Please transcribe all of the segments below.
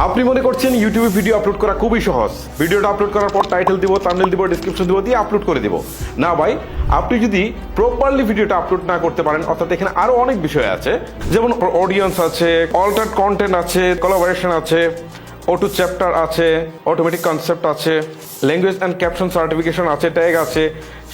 আপনি মনে করছেন ইউটিউবে ভিডিও আপলোড করা খুবই সহজ, ভিডিওটা আপলোড করার পর টাইটেল দিব, থাম্বনেল দিব, ডেসক্রিপশন দিব, দিয়ে আপলোড করে দিব। না ভাই, আপনি যদি প্রপারলি ভিডিওটা আপলোড না করতে পারেন, অর্থাৎ এখানে আরো অনেক বিষয় আছে, যেমন অডিয়েন্স আছে, অল্টারড কন্টেন্ট আছে, কোলাবোরেশন আছে, অটো চ্যাপ্টার আছে, অটোমেটিক কনসেপ্ট আছে, ল্যাঙ্গুয়েজ অ্যান্ড ক্যাপশন সার্টিফিকেশন আছে, ট্যাগ আছে,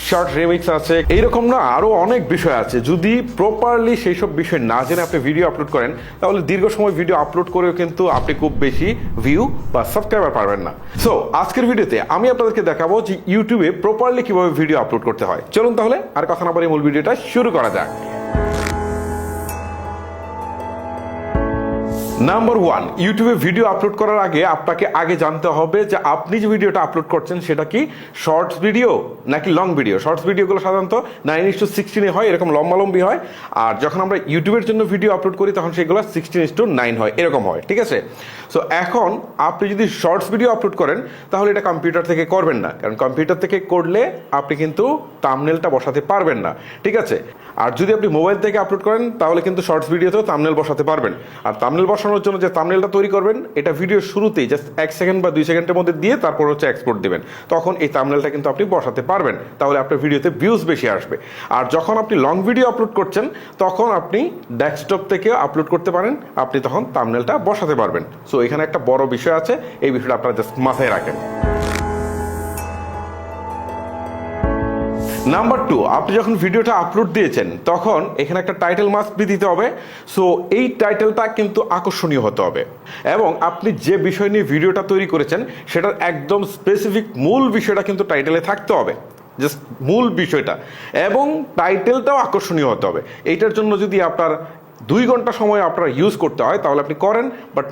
শর্ট রিমিক্স আছে, এইরকম না আরও অনেক বিষয় আছে। যদি প্রপারলি সেই সব বিষয় না জেনে আপনি ভিডিও আপলোড করেন, তাহলে দীর্ঘ সময় ভিডিও আপলোড করেও কিন্তু আপনি খুব বেশি ভিউ বা সাবস্ক্রাইবার পাবেন না। সো আজকের ভিডিওতে আমি আপনাদেরকে দেখাবো যে ইউটিউবে প্রপারলি কিভাবে ভিডিও আপলোড করতে হয়। চলুন তাহলে আর কথা না বলে মূল ভিডিওটা শুরু করা যাক। নাম্বার 1, ইউটিউবে ভিডিও আপলোড করার আগে আপনাকে আগে জানতে হবে যে আপনি যে ভিডিওটা আপলোড করছেন সেটা কি শর্টস ভিডিও নাকি লং ভিডিও। শর্টস ভিডিওগুলো সাধারণত 9:16 হয়, এরকম লম্বালম্বি হয়। আর যখন আমরা ইউটিউবের জন্য ভিডিও আপলোড করি তখন সেগুলো 16:9 হয়, এরকম হয়, ঠিক আছে। সো এখন আপনি যদি শর্টস ভিডিও আপলোড করেন তাহলে এটা কম্পিউটার থেকে করবেন না, কারণ কম্পিউটার থেকে করলে আপনি কিন্তু থাম্বনেলটা বসাতে পারবেন না, ঠিক আছে। আর যদি আপনি মোবাইল থেকে আপলোড করেন তাহলে কিন্তু শর্টস ভিডিওতেও থাম্বনেল বসাতে পারবেন। আর থাম্বনেল বসানোর জন্য যে থাম্বনেলটা তৈরি করবেন, এটা ভিডিওর শুরুতেই জাস্ট 1 সেকেন্ড বা 2 সেকেন্ডের মধ্যে দিয়ে তারপর হচ্ছে এক্সপোর্ট দিবেন, তখন এই থাম্বনেলটা কিন্তু আপনি বসাতে পারবেন, তাহলে আপনার ভিডিওতে ভিউজ বেশি আসবে। আর যখন আপনি লং ভিডিও আপলোড করছেন তখন আপনি ডেস্কটপ থেকে আপলোড করতে পারেন, আপনি তখন থাম্বনেলটা বসাতে পারবেন। সো এখানে একটা বড় বিষয় আছে, এই বিষয়টা আপনারা জাস্ট মাথায় রাখেন। নাম্বার 2, আপনি যখন ভিডিওটা আপলোড দিয়েছেন তখন এখানে একটা টাইটেল মাস্ট বি দিতে হবে। সো এই টাইটেলটা কিন্তু আকর্ষণীয় হতে হবে এবং আপনি যে বিষয় নিয়ে ভিডিওটা তৈরি করেছেন সেটার একদম স্পেসিফিক মূল বিষয়টা কিন্তু টাইটেলে থাকতে হবে, জাস্ট মূল বিষয়টা, এবং টাইটেলটাও আকর্ষণীয় হতে হবে। এইটার জন্য যদি আপনার 2 ঘন্টা সময় আপনার ইউজ করতে হয় তাহলে আপনি করেন, বাট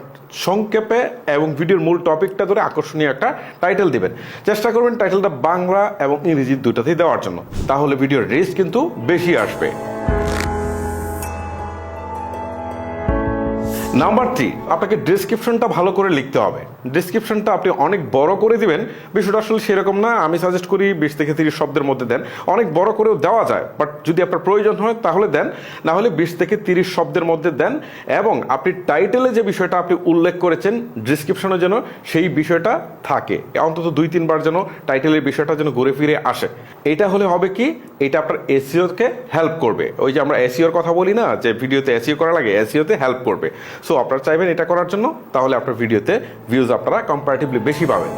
সংক্ষেপে এবং ভিডিওর মূল টপিকটা ধরে আকর্ষণীয় একটা টাইটেল দিবেন। চেষ্টা করবেন টাইটেলটা বাংলা এবং ইংরেজি দুটাতেই দেওয়ার জন্য, তাহলে ভিডিওর রিচ কিন্তু বেশি আসবে। নাম্বার 3, আপনাকে ডেসক্রিপশনটা ভালো করে লিখতে হবে। ডেসক্রিপশনটা আপনি অনেক বড় করে দিবেন, বিষয়টা আসলে সেরকম না। আমি সাজেস্ট করি 20 থেকে 30 শব্দের মধ্যে দেন, অনেক বড় করেও দেওয়া যায়, বাট যদি আপনার প্রয়োজন হয় তাহলে দেন, না হলে 20 থেকে 30 শব্দের মধ্যে দেন। এবং আপনি টাইটেলে যে বিষয়টা আপনি উল্লেখ করেছেন ডেসক্রিপশনের জন্য সেই বিষয়টা থাকে, অন্তত 2-3 বার যেন টাইটেলের বিষয়টা যেন ঘুরে ফিরে আসে। এটা হলে হবে কি, এটা আপনার এসইওকে হেল্প করবে। ওই যে আমরা এসইওর কথা বলি না, যে ভিডিওতে এসইও করা লাগে, এসইওতে হেল্প করবে। সো আপনারা চাইবেন এটা করার জন্য, তাহলে আপনার ভিডিওতে ভিউজ আপনারা কম্পারেটিভলি বেশি পাবেন।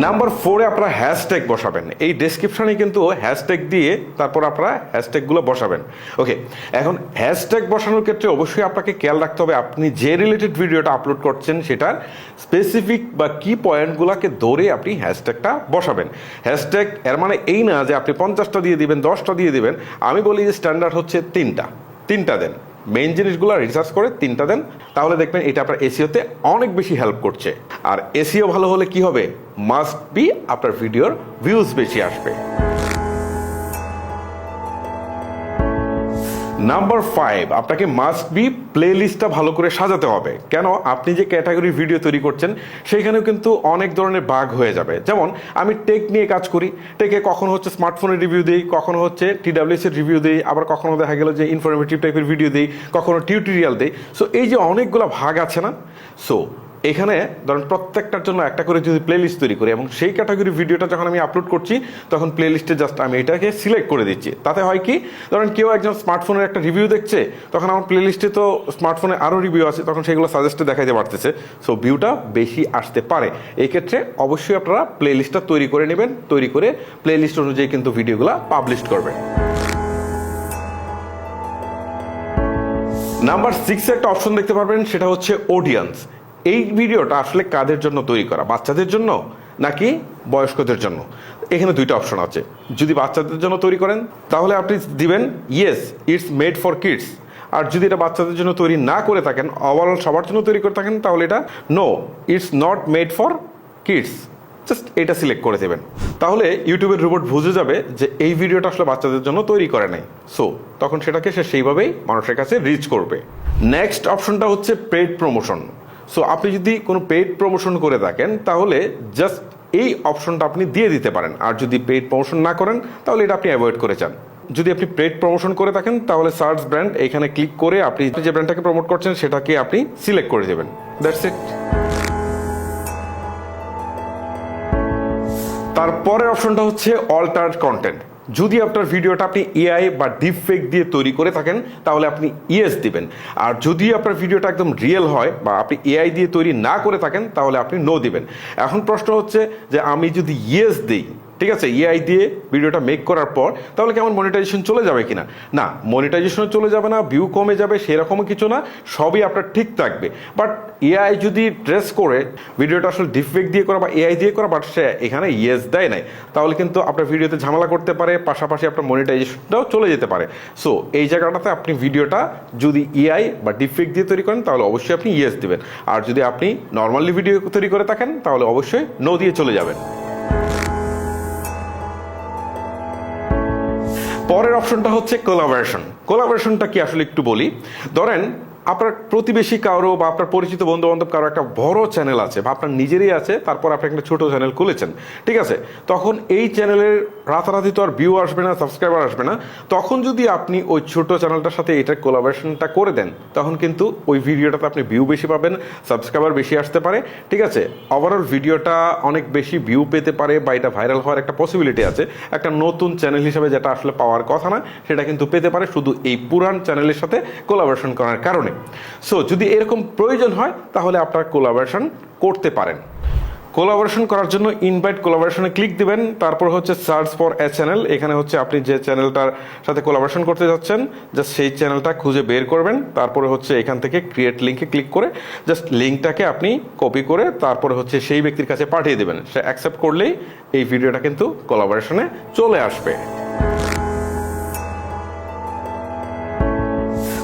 নাম্বার 4, আপনারা হ্যাশট্যাগ বসাবেন। এই ডেসক্রিপশনে কিন্তু হ্যাশট্যাগ দিয়ে তারপর আপনারা হ্যাশট্যাগুলো বসাবেন। ওকে, এখন হ্যাশট্যাগ বসানোর ক্ষেত্রে অবশ্যই আপনাকে খেয়াল রাখতে হবে আপনি যে রিলেটেড ভিডিওটা আপলোড করছেন সেটার স্পেসিফিক বা কি পয়েন্টগুলোকে ধরে আপনি হ্যাশট্যাগটা বসাবেন। হ্যাশট্যাগ এর মানে এই না যে আপনি 50টা দিয়ে দিবেন, 10টা দিয়ে দিবেন। আমি বলি যে স্ট্যান্ডার্ড হচ্ছে 3টা দেন, মেইন জিনিসগুলো রিসার্চ করে 3টা দেন, তাহলে দেখবেন এটা আপনার এসইওতে অনেক বেশি হেল্প করছে। আর এসইও ভালো হলে কি হবে, মাস্ট বি আপনার ভিডিওর ভিউজ বেশি আসবে। নাম্বার 5, আপনাকে মাস্ট বি প্লে লিস্টটা ভালো করে সাজাতে হবে। কেন, আপনি যে ক্যাটাগরির ভিডিও তৈরি করছেন সেইখানেও কিন্তু অনেক ধরনের ভাগ হয়ে যাবে। যেমন আমি টেক নিয়ে কাজ করি, টেকে কখনো হচ্ছে স্মার্টফোনের রিভিউ দিই, কখনো হচ্ছে TWS এর রিভিউ দিই, আবার কখনো দেখা গেল যে ইনফরমেটিভ টাইপের ভিডিও দিই, কখনো টিউটোরিয়াল দিই। সো এই যে অনেকগুলো ভাগ আছে না, সো এখানে ধরেন প্রত্যেকটার জন্য একটা করে যদি প্লে লিস্ট তৈরি করি এবং সেই ক্যাটাগরির ভিডিওটা যখন আমি আপলোড করছি তখন প্লে লিস্টে জাস্ট আমি এটাকে সিলেক্ট করে দিচ্ছি। তাতে হয় কি, ধরেন কেউ একজন স্মার্টফোনের একটা রিভিউ দেখছে, তখন আমার প্লে লিস্টে তো স্মার্টফোনে আরও রিভিউ আছে, তখন সেগুলো সাজেস্টে দেখাতে পারতেছে, সো ভিউটা বেশি আসতে পারে। এই ক্ষেত্রে অবশ্যই আপনারা প্লে লিস্টটা তৈরি করে নেবেন, তৈরি করে প্লে লিস্ট অনুযায়ী কিন্তু ভিডিওগুলো পাবলিশ করবেন। নাম্বার 6 একটা অপশন দেখতে পারবেন, সেটা হচ্ছে অডিয়েন্স। এই ভিডিওটা আসলে কাদের জন্য তৈরি করা, বাচ্চাদের জন্য নাকি বয়স্কদের জন্য? এখানে 2টা অপশন আছে। যদি বাচ্চাদের জন্য তৈরি করেন তাহলে আপনি দিবেন yes it's made for kids, আর যদি এটা বাচ্চাদের জন্য তৈরি না করে থাকেন, ওভারঅল সবার জন্য তৈরি করে থাকেন, তাহলে এটা no it's not made for kids, just এটা সিলেক্ট করে দেবেন। তাহলে ইউটিউবের রোবট বুঝে যাবে যে এই ভিডিওটা আসলে বাচ্চাদের জন্য তৈরি করে নাই, সো তখন সেটাকে সে সেইভাবেই মানুষের কাছে রিচ করবে। নেক্সট অপশনটা হচ্ছে পেইড প্রমোশন। সো আপনি যদি কোনো পেইড প্রমোশন করে থাকেন তাহলে জাস্ট এই অপশনটা আপনি দিয়ে দিতে পারেন, আর যদি পেইড প্রমোশন না করেন তাহলে এটা আপনি অ্যাভয়েড করে যান। যদি আপনি পেড প্রমোশন করে থাকেন তাহলে সার্চ ব্র্যান্ড এখানে ক্লিক করে আপনি যে ব্র্যান্ডটাকে প্রমোট করছেন সেটাকে আপনি সিলেক্ট করে দেবেন। That's it. তারপরের অপশনটা হচ্ছে অল্টার কন্টেন্ট। যদি আপনার ভিডিওটা আপনি এআই বা ডিপফেক দিয়ে তৈরি করে থাকেন তাহলে আপনি ইয়েস দিবেন, আর যদি আপনার ভিডিওটা একদম রিয়েল হয় বা আপনি এআই দিয়ে তৈরি না করে থাকেন তাহলে আপনি নো দিবেন। এখন প্রশ্ন হচ্ছে যে আমি যদি ইয়েস দিই, ঠিক আছে, এআই দিয়ে ভিডিওটা মেক করার পর, তাহলে কি আমার মনিটাইজেশন চলে যাবে কিনা? না, মনিটাইজেশন চলে যাবে না, ভিউ কমে যাবে সেরকম কিছু না, সবই আপনার ঠিক থাকবে। বাট এআই যদি ট্রেস করে ভিডিওটা আসলে ডিফেক্ট দিয়ে করা বা এআই দিয়ে করা, বাট সে এখানে ইয়েস দেয় নাই, তাহলে কিন্তু আপনার ভিডিওতে ঝামেলা করতে পারে, পাশাপাশি আপনার মনিটাইজেশনটাও চলে যেতে পারে। সো এই জায়গাটাতে আপনি ভিডিওটা যদি এআই বা ডিফেক্ট দিয়ে তৈরি করেন তাহলে অবশ্যই আপনি ইয়েস দিবেন, আর যদি আপনি নর্মালি ভিডিও তৈরি করে থাকেন তাহলে অবশ্যই নো দিয়ে চলে যাবেন। পরের অপশনটা হচ্ছে কোলাবোরেশন। কোলাবোরেশনটা কি আসলে একটু বলি। ধরেন আপনার প্রতিবেশী কারো বা আপনার পরিচিত বন্ধু বান্ধব কারো একটা বড় চ্যানেল আছে বা আপনার নিজেরই আছে, তারপর আপনি একটা ছোট চ্যানেল খুলেছেন, ঠিক আছে, তখন এই চ্যানেলের রাতারাতি তো আর ভিউ আসবে না, সাবস্ক্রাইবার আসবে না, তখন যদি আপনি ওই ছোট চ্যানেলটার সাথে এটা কোলাবোরেশনটা করে দেন তখন কিন্তু ওই ভিডিওটাতে আপনি ভিউ বেশি পাবেন, সাবস্ক্রাইবার বেশি আসতে পারে, ঠিক আছে, ওভারঅল ভিডিওটা অনেক বেশি ভিউ পেতে পারে বা এটা ভাইরাল হওয়ার একটা পসিবিলিটি আছে। একটা নতুন চ্যানেল হিসেবে যেটা আসলে পাওয়ার কথা না সেটা কিন্তু পেতে পারে শুধু এই পুরান চ্যানেলের সাথে কোলাবোরেশন করার কারণে। সো যদি এরকম প্রয়োজন হয় তাহলে আপনারা কোলাবোরেশন করতে পারেন। কোলাবোরেশন করার জন্য ইনভাইট কোলাবোরেশনে ক্লিক দিবেন, তারপর হচ্ছে সার্চ ফর এ চ্যানেল, এখানে হচ্ছে আপনি যে চ্যানেলটার সাথে কোলাবোরেশন করতে যাচ্ছেন জাস্ট সেই চ্যানেলটা খুঁজে বের করবেন, তারপরে হচ্ছে এখান থেকে ক্রিয়েট লিঙ্কে ক্লিক করে জাস্ট লিঙ্কটাকে আপনি কপি করে তারপরে হচ্ছে সেই ব্যক্তির কাছে পাঠিয়ে দেবেন, সে অ্যাকসেপ্ট করলেই এই ভিডিওটা কিন্তু কোলাবোরেশনে চলে আসবে।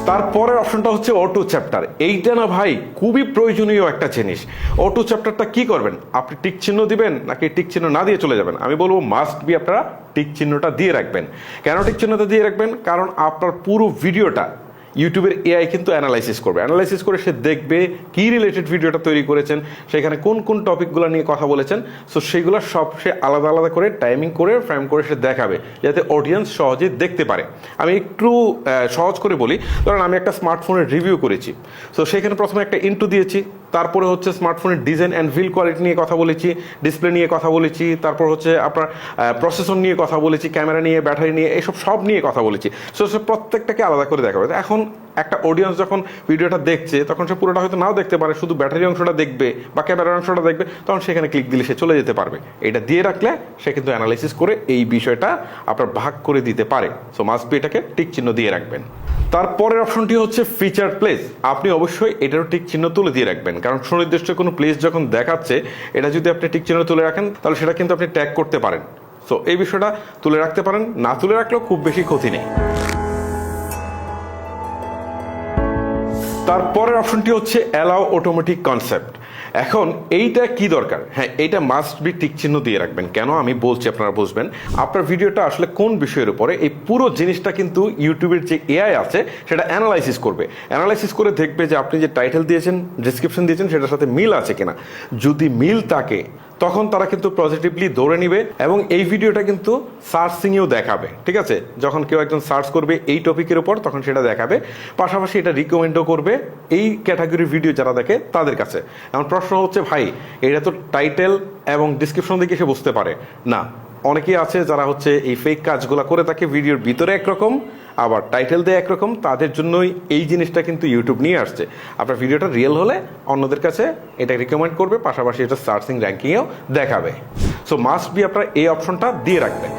তারপরের অপশনটা হচ্ছে অটো চ্যাপ্টার। এইটা না ভাই খুবই প্রয়োজনীয় একটা জিনিস। অটো চ্যাপ্টারটা কি করবেন, আপনি টিক চিহ্ন দিবেন নাকি টিক চিহ্ন না দিয়ে চলে যাবেন? আমি বলবো মাস্ট বি আপনারা টিক চিহ্নটা দিয়ে রাখবেন। কেন টিক চিহ্নটা দিয়ে রাখবেন? কারণ আপনার পুরো ভিডিওটা ইউটিউবের এআই কিন্তু অ্যানালাইসিস করবে, অ্যানালাইসিস করে সে দেখবে কি রিলেটেড ভিডিওটা তৈরি করেছেন, সেখানে কোন কোন টপিকগুলো নিয়ে কথা বলেছেন, সো সেগুলো সব সে আলাদা আলাদা করে টাইমিং করে ফ্রেম করে সে দেখাবে যাতে অডিয়েন্স সহজে দেখতে পারে। আমি একটু সহজ করে বলি, ধরেন আমি একটা স্মার্টফোনের রিভিউ করেছি, সো সেখানে প্রথমে একটা ইন্ট্রো দিয়েছি, তারপরে হচ্ছে স্মার্টফোনের ডিজাইন অ্যান্ড বিল্ড কোয়ালিটি নিয়ে কথা বলেছি, ডিসপ্লে নিয়ে কথা বলেছি, তারপর হচ্ছে আপনার প্রসেসর নিয়ে কথা বলেছি, ক্যামেরা নিয়ে, ব্যাটারি নিয়ে, এইসব সব নিয়ে কথা বলেছি। সো সে প্রত্যেকটাকে আলাদা করে দেখাবে। এখন একটা অডিয়েন্স যখন ভিডিওটা দেখছে তখন সে পুরোটা হয়তো নাও দেখতে পারে, শুধু ব্যাটারি অংশটা দেখবে বা ক্যামেরার অংশটা দেখবে, তখন সেখানে ক্লিক দিলে সে চলে যেতে পারবে। এটা দিয়ে রাখলে সে কিন্তু অ্যানালাইসিস করে এই বিষয়টা আপনার ভাগ করে দিতে পারে। সো মাস্ট বি এটাকে টিক চিহ্ন দিয়ে রাখবেন। তারপরের অপশনটি হচ্ছে ফিচার প্লেস। আপনি অবশ্যই এটারও টিক চিহ্ন তুলে দিয়ে রাখবেন, কারণ সুনির্দিষ্ট কোনো প্লেস যখন দেখাচ্ছে এটা যদি আপনি টিক চিহ্ন তুলে রাখেন তাহলে সেটা কিন্তু আপনি ট্যাগ করতে পারেন। সো এই বিষয়টা তুলে রাখতে পারেন, না তুলে রাখলেও খুব বেশি ক্ষতি নেই। তারপরের অপশনটি হচ্ছে অ্যালাউ অটোমেটিক কনসেপ্ট। এখন এইটা কি দরকার? হ্যাঁ, এইটা মাস্ট বি টিক চিহ্ন দিয়ে রাখবেন। কেন আমি বলছি আপনারা বুঝবেন। আপনার ভিডিওটা আসলে কোন বিষয়ের উপরে, এই পুরো জিনিসটা কিন্তু ইউটিউবের যে এআই আছে সেটা অ্যানালাইসিস করবে, অ্যানালাইসিস করে দেখবে যে আপনি যে টাইটেল দিয়েছেন, ডেসক্রিপশন দিয়েছেন সেটার সাথে মিল আছে কিনা। যদি মিল থাকে তখন তারা কিন্তু পজিটিভলি ধরে নিবে এবং এই ভিডিওটা কিন্তু সার্চিংয়েও দেখাবে, ঠিক আছে, যখন কেউ একজন সার্চ করবে এই টপিকের উপর তখন সেটা দেখাবে, পাশাপাশি এটা রিকমেন্ডও করবে এই ক্যাটাগরির ভিডিও যারা দেখে তাদের কাছে। এখন প্রশ্ন হচ্ছে ভাই এটা তো টাইটেল এবং ডিসক্রিপশন দেখে সে বুঝতে পারে না। অনেকেই আছে যারা হচ্ছে এই ফেক কাজগুলো করে থাকে, ভিডিওর ভিতরে একরকম আবার টাইটেল দেয় একরকম, তাদের জন্যই এই জিনিসটা কিন্তু ইউটিউব নিয়ে আসছে। আপনার ভিডিওটা রিয়েল হলে অন্যদের কাছে এটা রিকমেন্ড করবে, পাশাপাশি এটা সার্চিং র্যাঙ্কিংয়েও দেখাবে। সো মাস্ট বি আপনারা এই অপশনটা দিয়ে রাখবেন।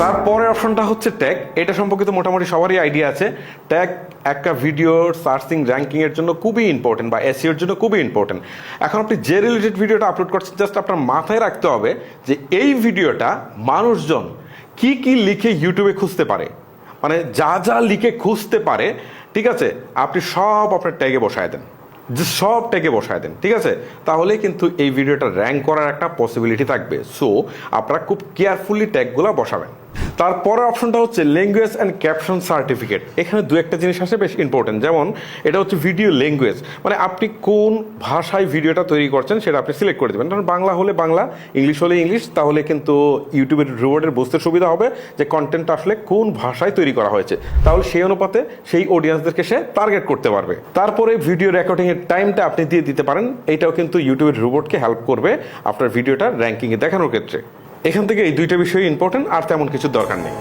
তারপরে অপশনটা হচ্ছে ট্যাগ। এটা সম্পর্কিত মোটামুটি সবারই আইডিয়া আছে। ট্যাগ একটা ভিডিওর সার্চিং র্যাঙ্কিংয়ের জন্য খুবই ইম্পর্টেন্ট বা এসইওর জন্য খুবই ইম্পর্টেন্ট। এখন আপনি যে রিলেটেড ভিডিওটা আপলোড করছেন জাস্ট আপনার মাথায় রাখতে হবে যে এই ভিডিওটা মানুষজন কি কি লিখে ইউটিউবে খুঁজতে পারে, মানে যা যা লিখে খুঁজতে পারে, ঠিক আছে, আপনি সব আপনার ট্যাগে বসায় দেন, যে সব ট্যাগে বসায় দেন, ঠিক আছে, তাহলে কিন্তু এই ভিডিওটা র্যাঙ্ক করার একটা পসিবিলিটি থাকবে। সো আপনারা খুব কেয়ারফুলি ট্যাগগুলো বসাবেন। তারপরের অপশনটা হচ্ছে ল্যাঙ্গুয়েজ অ্যান্ড ক্যাপশন সার্টিফিকেট। এখানে দু একটা জিনিস আসে বেশ ইম্পর্টেন্ট, যেমন এটা হচ্ছে ভিডিও ল্যাঙ্গুয়েজ, মানে আপনি কোন ভাষায় ভিডিওটা তৈরি করছেন সেটা আপনি সিলেক্ট করে দেবেন। কারণ বাংলা হলে বাংলা, ইংলিশ হলে ইংলিশ, তাহলে কিন্তু ইউটিউবের রোবটের বুঝতে সুবিধা হবে যে কন্টেন্টটা আসলে কোন ভাষায় তৈরি করা হয়েছে, তাহলে সেই অনুপাতে সেই অডিয়েন্সদেরকে সে টার্গেট করতে পারবে। তারপরে ভিডিও রেকর্ডিংয়ের টাইমটা আপনি দিয়ে দিতে পারেন, এটাও কিন্তু ইউটিউবের রোবটকে হেল্প করবে আপনার ভিডিওটা র্যাঙ্কিংয়ে দেখানোর ক্ষেত্রে। এখান থেকে এই দুইটা বিষয় ইম্পর্টেন্ট, আর তেমন কিছু দরকার নেই।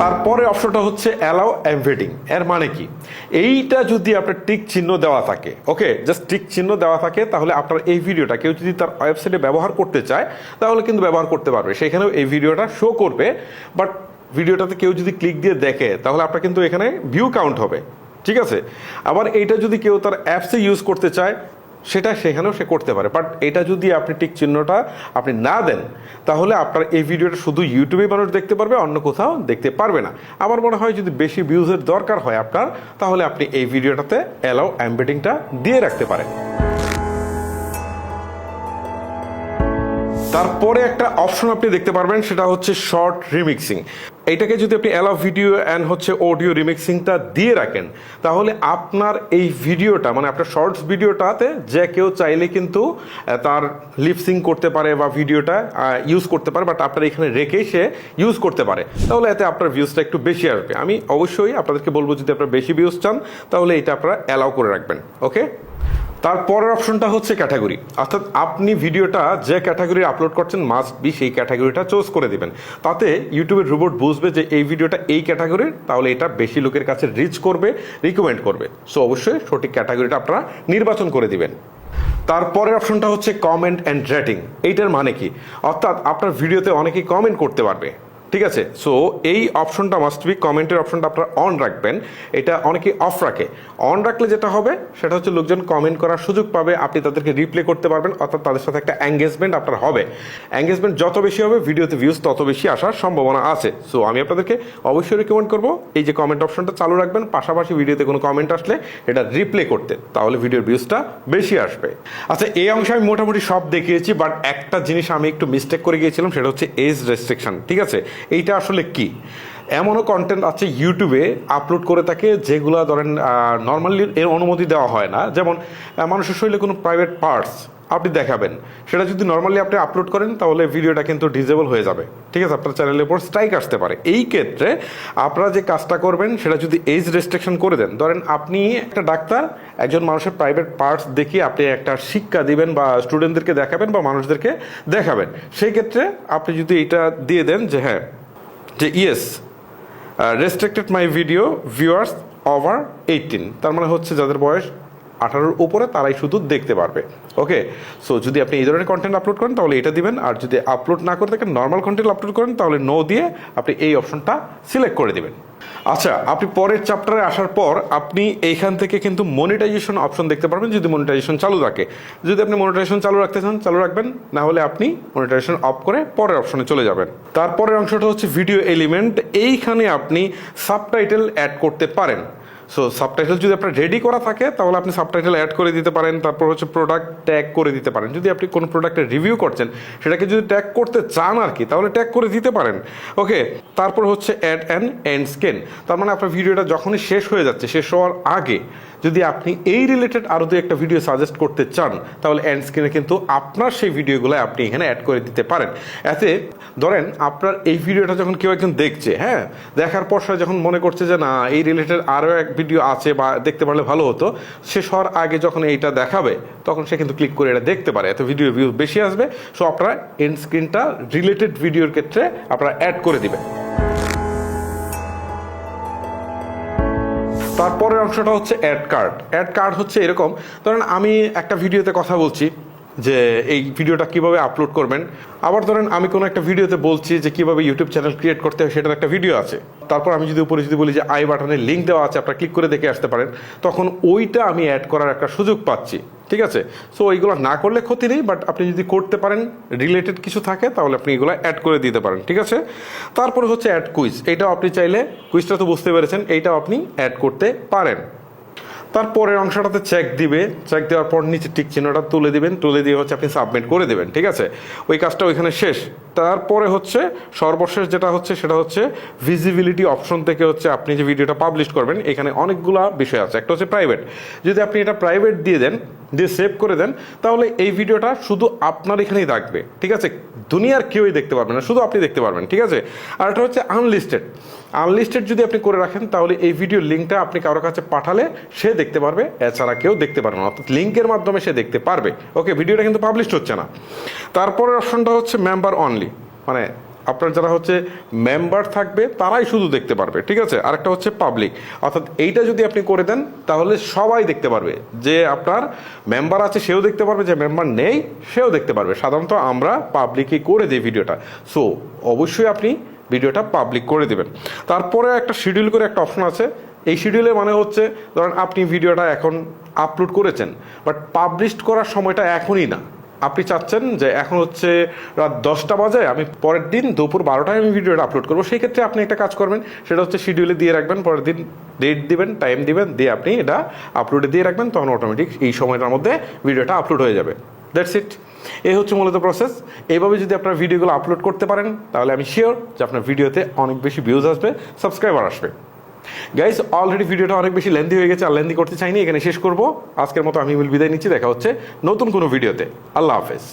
তারপরে অপশনটা হচ্ছে অ্যালাউ এমবেডিং। এর মানে কি, এইটা যদি আপনার টিক চিহ্ন দেওয়া থাকে, ওকে, জাস্ট টিক চিহ্ন দেওয়া থাকে, তাহলে আপনার এই ভিডিওটা কেউ যদি তার ওয়েবসাইটে ব্যবহার করতে চায় তাহলে কিন্তু ব্যবহার করতে পারবে, সেখানেও এই ভিডিওটা শো করবে। বাট ভিডিওটাতে কেউ যদি ক্লিক দিয়ে দেখে তাহলে আপনার কিন্তু এখানে ভিউ কাউন্ট হবে, ঠিক আছে। আবার এইটা যদি কেউ তার অ্যাপসে ইউজ করতে চায় সেটা সেখানেও সে করতে পারে। বাট এটা যদি আপনি টিক চিহ্নটা আপনি না দেন তাহলে আপনার এই ভিডিওটা শুধু ইউটিউবে মানুষ দেখতে পারবে, অন্য কোথাও দেখতে পারবে না। আমার মনে হয় যদি বেশি ভিউজের দরকার হয় আপনার, তাহলে আপনি এই ভিডিওটাতে অ্যালাউ এমবেডিংটা দিয়ে রাখতে পারেন। তারপরে একটা অপশন আপনি দেখতে পারবেন, সেটা হচ্ছে শর্ট রিমিক্সিং। এইটাকে যদি আপনি অ্যালাউ ভিডিও অ্যান্ড হচ্ছে অডিও রিমিক্সিংটা দিয়ে রাখেন তাহলে আপনার এই ভিডিওটা, মানে আপনার শর্টস ভিডিওটাতে যে কেউ চাইলে কিন্তু তার লিপসিং করতে পারে বা ভিডিওটা ইউজ করতে পারে, বাট আপনার এখানে রেখেই সে ইউজ করতে পারে, তাহলে এতে আপনার ভিউজটা একটু বেশি আসবে। আমি অবশ্যই আপনাদেরকে বলবো যদি আপনারা বেশি ভিউজ চান তাহলে এটা আপনারা অ্যালাউ করে রাখবেন, ওকে। তারপরের অপশনটা হচ্ছে ক্যাটাগরি, অর্থাৎ আপনি ভিডিওটা যে ক্যাটাগরি আপলোড করছেন মাস্ট বি সেই ক্যাটাগরিটা চুজ করে দিবেন। তাতে ইউটিউবের রোবট বুঝবে যে এই ভিডিওটা এই ক্যাটাগরির, তাহলে এটা বেশি লোকের কাছে রিচ করবে, রিকমেন্ড করবে। সো অবশ্যই সঠিক ক্যাটাগরিটা আপনারা নির্বাচন করে দিবেন। তারপরের অপশনটা হচ্ছে কমেন্ট অ্যান্ড রেটিং। এইটার মানে কি, অর্থাৎ আপনার ভিডিওতে অনেকেই কমেন্ট করতে পারবে, ঠিক আছে। সো এই অপশনটা মাস্ট বি, কমেন্টের অপশনটা আপনারা অন রাখবেন, এটা অনেকেই অফ রাখে। অন রাখলে যেটা হবে সেটা হচ্ছে লোকজন কমেন্ট করার সুযোগ পাবে, আপনি তাদেরকে রিপ্লে করতে পারবেন, অর্থাৎ তাদের সাথে একটা এঙ্গেজমেন্ট আপনার হবে। এঙ্গেজমেন্ট যত বেশি হবে ভিডিওতে ভিউজ তত বেশি আসার সম্ভাবনা আছে। সো আমি আপনাদেরকে অবশ্যই রিকমেন্ড করবো এই যে কমেন্ট অপশনটা চালু রাখবেন, পাশাপাশি ভিডিওতে কোনো কমেন্ট আসলে এটা রিপ্লে করতে, তাহলে ভিডিওর ভিউজটা বেশি আসবে। আচ্ছা, এই অংশে আমি মোটামুটি সব দেখিয়েছি, বাট একটা জিনিস আমি একটু মিস্টেক করে গিয়েছিলাম, সেটা হচ্ছে এজ রেস্ট্রিকশন, ঠিক আছে। এইটা আসলে কি, এমনও কন্টেন্ট আছে ইউটিউবে আপলোড করে থাকে যেগুলো ধরেন নর্মালি এর অনুমতি দেওয়া হয় না, যেমন মানুষের শরীরে কোনো প্রাইভেট পার্টস আপনি দেখাবেন, সেটা যদি নর্মালি আপনি আপলোড করেন তাহলে ভিডিওটা কিন্তু ডিজেবল হয়ে যাবে, ঠিক আছে, আপনার চ্যানেলের উপর স্ট্রাইক আসতে পারে। এই ক্ষেত্রে আপনারা যে কাজটা করবেন সেটা যদি এজ রেস্ট্রিকশন করে দেন, ধরেন আপনি একটা ডাক্তার একজন মানুষের প্রাইভেট পার্টস দেখিয়ে আপনি একটা শিক্ষা দিবেন বা স্টুডেন্টদেরকে দেখাবেন বা মানুষদেরকে দেখাবেন, সেই ক্ষেত্রে আপনি যদি এটা দিয়ে দেন যে হ্যাঁ, যে yes restricted my video viewers over 18, তার মানে হচ্ছে যাদের বয়স 18-র উপরে তারাই শুধু দেখতে পারবে, ওকে। সো যদি আপনি এই ধরনের কন্টেন্ট আপলোড করেন তাহলে এটা দিবেন, আর যদি আপলোড না করে থাকেন নর্মাল কন্টেন্ট আপলোড করেন তাহলে নো দিয়ে আপনি এই অপশনটা সিলেক্ট করে দিবেন। আচ্ছা, আপনি পরের চ্যাপ্টারে আসার পর আপনি এইখান থেকে কিন্তু মনিটাইজেশন অপশন দেখতে পারবেন যদি মনিটাইজেশন চালু থাকে। যদি আপনি মনিটাইজেশন চালু রাখতে চান চালু রাখবেন, না হলে আপনি মনিটাইজেশন অফ করে পরের অপশনে চলে যাবেন। তারপরের অংশটা হচ্ছে ভিডিও এলিমেন্ট। এইখানে আপনি সাবটাইটেল অ্যাড করতে পারেন। সো সাবটাইটেল যদি আপনার রেডি করা থাকে তাহলে আপনি সাবটাইটেল অ্যাড করে দিতে পারেন। তারপর হচ্ছে প্রোডাক্ট ট্যাগ করে দিতে পারেন, যদি আপনি কোনো প্রোডাক্টের রিভিউ করছেন সেটাকে যদি ট্যাগ করতে চান আর কি, তাহলে ট্যাগ করে দিতে পারেন, ওকে। তারপর হচ্ছে অ্যাড অ্যান্ড এন্ড স্ক্যান, তার মানে আপনার ভিডিওটা যখনই শেষ হয়ে যাচ্ছে, শেষ হওয়ার আগে যদি আপনি এই রিলেটেড আরও দু একটা ভিডিও সাজেস্ট করতে চান তাহলে এন্ড স্ক্রিনে কিন্তু আপনার সেই ভিডিওগুলো আপনি এখানে অ্যাড করে দিতে পারেন। এতে ধরেন আপনার এই ভিডিওটা যখন কেউ একজন দেখছে, হ্যাঁ, দেখার পর সে যখন মনে করছে যে না এই রিলেটেড আরও এক ভিডিও আছে বা দেখতে পারলে ভালো হতো, শেষ হওয়ার আগে যখন এইটা দেখাবে তখন সে কিন্তু ক্লিক করে এটা দেখতে পারে, এত ভিডিও ভিউ বেশি আসবে। সো আপনারা এন্ড স্ক্রিনটা রিলেটেড ভিডিওর ক্ষেত্রে আপনারা অ্যাড করে দিবেন। তারপরের অংশটা হচ্ছে অ্যাড কার্ড। অ্যাড কার্ড হচ্ছে এরকম, ধরেন আমি একটা ভিডিওতে কথা বলছি যে এই ভিডিওটা কিভাবে আপলোড করবেন, আবার ধরেন আমি কোনো একটা ভিডিওতে বলছি যে কিভাবে ইউটিউব চ্যানেল ক্রিয়েট করতে হয়, সেটার একটা ভিডিও আছে। তারপর আমি যদি উপরে যদি বলি যে আই বাটনের লিঙ্ক দেওয়া আছে, আপনারা ক্লিক করে দেখে আসতে পারেন, তখন ওইটা আমি অ্যাড করার একটা সুযোগ পাচ্ছি, ঠিক আছে। সো এইগুলো না করলে ক্ষতি নেই, বাট আপনি যদি করতে পারেন রিলেটেড কিছু থাকে তাহলে আপনি এগুলো অ্যাড করে দিতে পারেন, ঠিক আছে। তারপরে হচ্ছে অ্যাড কুইজ, এইটাও আপনি চাইলে, কুইজটা তো বুঝতে পেরেছেন, এইটাও আপনি অ্যাড করতে পারেন। তারপরের অংশটাতে চেক দিবে, চেক দেওয়ার পর নিচে টিক চিহ্নটা তুলে দিবেন, তুলে দিয়ে হচ্ছে আপনি সাবমিট করে দেবেন, ঠিক আছে? ওই কাজটা ওইখানে শেষ। তারপরে হচ্ছে সর্বশেষ যেটা হচ্ছে সেটা হচ্ছে ভিজিবিলিটি অপশন থেকে হচ্ছে আপনি যে ভিডিওটা পাবলিশ করবেন, এখানে অনেকগুলা বিষয় আছে। একটা হচ্ছে প্রাইভেট, যদি আপনি এটা প্রাইভেট দিয়ে দেন, দিয়ে সেভ করে দেন, তাহলে এই ভিডিওটা শুধু আপনার এখানেই থাকবে, ঠিক আছে? দুনিয়ার কেউই দেখতে পারবে না, শুধু আপনি দেখতে পারবেন, ঠিক আছে? আর এটা হচ্ছে আনলিস্টেড। আনলিস্টেড যদি আপনি করে রাখেন তাহলে এই ভিডিওর লিঙ্কটা আপনি কারোর কাছে পাঠালে সে দেখতে পারবে, এছাড়া কেউ দেখতে পারবে না, অর্থাৎ লিঙ্কের মাধ্যমে সে দেখতে পারবে। ওকে, ভিডিওটা কিন্তু পাবলিশ হচ্ছে না। তারপরের অপশনটা হচ্ছে মেম্বার অনলি, মানে আপনার যারা হচ্ছে মেম্বার থাকবে তারাই শুধু দেখতে পারবে, ঠিক আছে? আরেকটা হচ্ছে পাবলিক, অর্থাৎ এইটা যদি আপনি করে দেন তাহলে সবাই দেখতে পারবে, যে আপনার মেম্বার আছে সেও দেখতে পারবে, যে মেম্বার নেই সেও দেখতে পারবে। সাধারণত আমরা পাবলিকই করে দিই ভিডিওটা, সো অবশ্যই আপনি ভিডিওটা পাবলিক করে দেবেন। তারপরে একটা শিডিউল করে একটা অপশন আছে। এই শিডিউলের মানে হচ্ছে ধরেন আপনি ভিডিওটা এখন আপলোড করেছেন, বাট পাবলিশ করার সময়টা এখনই না, আপনি চাচ্ছেন যে এখন হচ্ছে রাত 10টা বাজে, আমি পরের দিন দুপুর 12টায় আমি ভিডিওটা আপলোড করবো। সেই ক্ষেত্রে আপনি একটা কাজ করবেন, সেটা হচ্ছে শিডিউলে দিয়ে রাখবেন, পরের দিন ডেট দিবেন, টাইম দিবেন, দিয়ে আপনি এটা আপলোডে দিয়ে রাখবেন, তখন অটোমেটিক এই সময়টার মধ্যে ভিডিওটা আপলোড হয়ে যাবে। That's it. এই হচ্ছে মূলত প্রসেস। এইভাবে যদি আপনার ভিডিওগুলো আপলোড করতে পারেন তাহলে আমি শিওর যে আপনার ভিডিওতে অনেক বেশি ভিউজ আসবে, সাবস্ক্রাইবার আসবে। গাইস, অলরেডি ভিডিওটা অনেক বেশি লেন্দি হয়ে গেছে, আর লেন্দি করতে চাইনি, এখানে শেষ করবো। আজকের মতো আমি বিদায় নিচ্ছি, দেখা হচ্ছে নতুন কোনো ভিডিওতে। আল্লাহ হাফেজ।